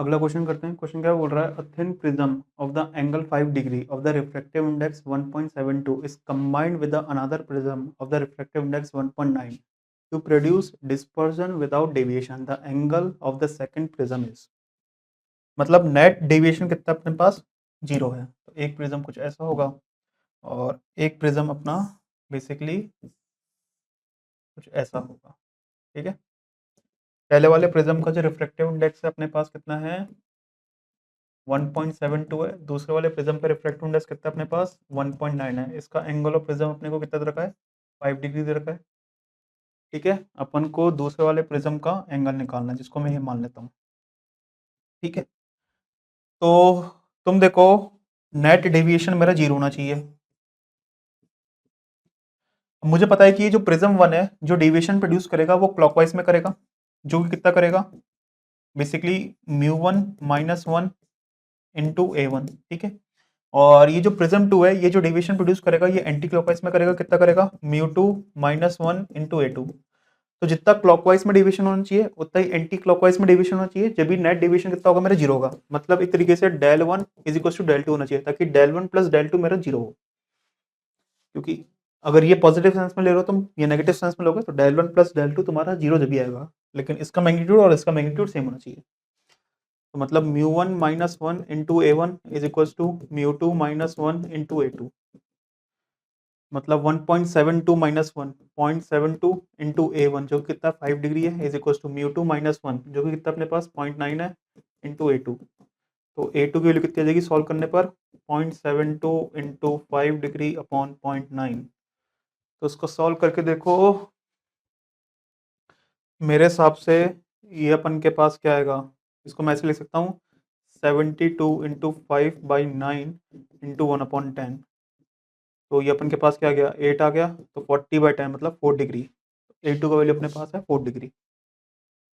अगला क्वेश्चन करते हैं। क्वेश्चन क्या बोल रहा है, a thin prism of the angle 5 degree of the refractive index 1.72 is combined with another prism of the refractive index 1.9 to produce dispersion without deviation. The angle of the second prism is, मतलब net deviation कितना अपने पास, zero है। तो एक prism कुछ ऐसा होगा और एक प्रिज्म अपना बेसिकली कुछ ऐसा होगा। ठीक है, पहले वाले प्रिज्म का जो रिफ्रैक्टिव इंडेक्स है अपने पास कितना है, 1.72 है। दूसरे वाले प्रिज्म का रिफ्रैक्टिव इंडेक्स कितना है अपने पास, 1.9 है। इसका एंगल ऑफ प्रिज्म अपने को कितना दे रखा है, 5 डिग्री दे रखा है। ठीक है, अपन को दूसरे वाले प्रिज्म का एंगल निकालना है, जिसको मैं ये मान लेता हूँ। ठीक है, तो तुम देखो, नेट डेविएशन मेरा जीरो होना चाहिए। मुझे पता है कि ये जो प्रिज्म वन है, जो डेविएशन प्रोड्यूस करेगा वो क्लॉकवाइज में करेगा, जो कि कितना करेगा, बेसिकली μ1 - 1 इंटू A1। ठीक है, और ये जो प्रिज्म टू है, ये जो डेविएशन प्रोड्यूस करेगा ये एंटी क्लॉकवाइज में करेगा, कितना करेगा, μ2 - 1 इंटू A2। तो जितना क्लॉकवाइज में डेविएशन होना चाहिए उतना ही एंटी क्लॉकवाइज में डेविएशन होना चाहिए, जब भी नेट डेविएशन कितना होगा मेरा, जीरो होगा। मतलब एक तरीके से del one is equal to del two होना चाहिए, ताकि del one plus del two मेरा जीरो हो। क्योंकि अगर ये पॉजिटिव सेंस में ले रहे हो तुम, ये नेगेटिव सेंस में लोगे, तो del one plus del two तुम्हारा जीरो जब भी आएगा। लेकिन इसका मैग्नीट्यूड और इसका मैग्नीट्यूड सेम होना चाहिए। तो मतलब μ1 - 1 into A1 is equal to μ2 - 1 into A2। मतलब 1.72 - 1 0.72 इंटू A1 जो कि कितना 5 डिग्री है, इज इक्वल टू μ2 - 1 जो कि कितना अपने पास 0.9 है, इंटू A2। तो A2 की वैल्यू कितनी आ जाएगी सॉल्व करने पर, 0.72 इंटू 5 डिग्री अपॉन 0.9। तो इसको सॉल्व करके देखो, मेरे हिसाब से ये अपन के पास क्या आएगा, इसको मैं ऐसे लिख सकता हूँ 72 इंटू 5/9 इंटू 1/10। तो ये अपन के पास क्या आ गया, 8 आ गया। तो 40/10 मतलब 4 डिग्री। A2 का वैल्यू अपने पास है 4 डिग्री।